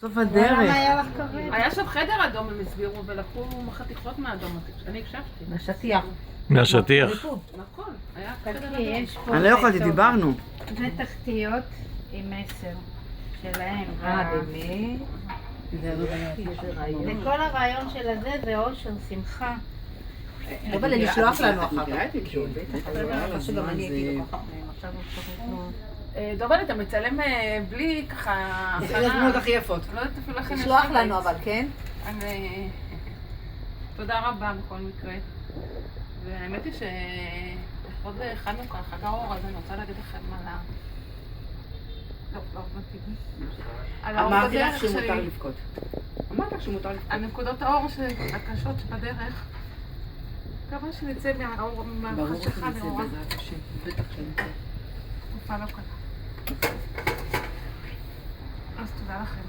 סוף הדרך. למה היה לך כבד? היה שם חדר אדום, הם הסבירו, ולקחו חתיכות מהאדום. אני הקשבתי. מהשטיח. מהשטיח. נכון, היה חדר תקי, אדום. יש פה... אני לא יכולתי, טוב. דיברנו. זה תחתיות עם 10 שלהם. באמת? וכל הרעיון של הזה זה אושר, שמחה. אבל לשלוח לנו אחר כך. בטח. שגם אני הייתי לוקחת מהם. עכשיו אנחנו... דובל, אתה מצלם בלי ככה... זה התמונות הכי יפות. לא יודעת אפילו איך אני לשלוח לנו אבל, כן? תודה רבה בכל מקרה. והאמת היא שלכבוד חנוכה, חג האור, אז אני רוצה להגיד לכם על ה... לא מתאים. על האור אמרתי לך בדרך שמותר שלי. לבכות. אמרתי לך שמותר לבכות. על נקודות האור הקשות שבדרך. מקווה שנצא מהחשיכה לאורה. בעזרת השם. בטח שנצא. תקופה לא קלה. אז תודה לכם.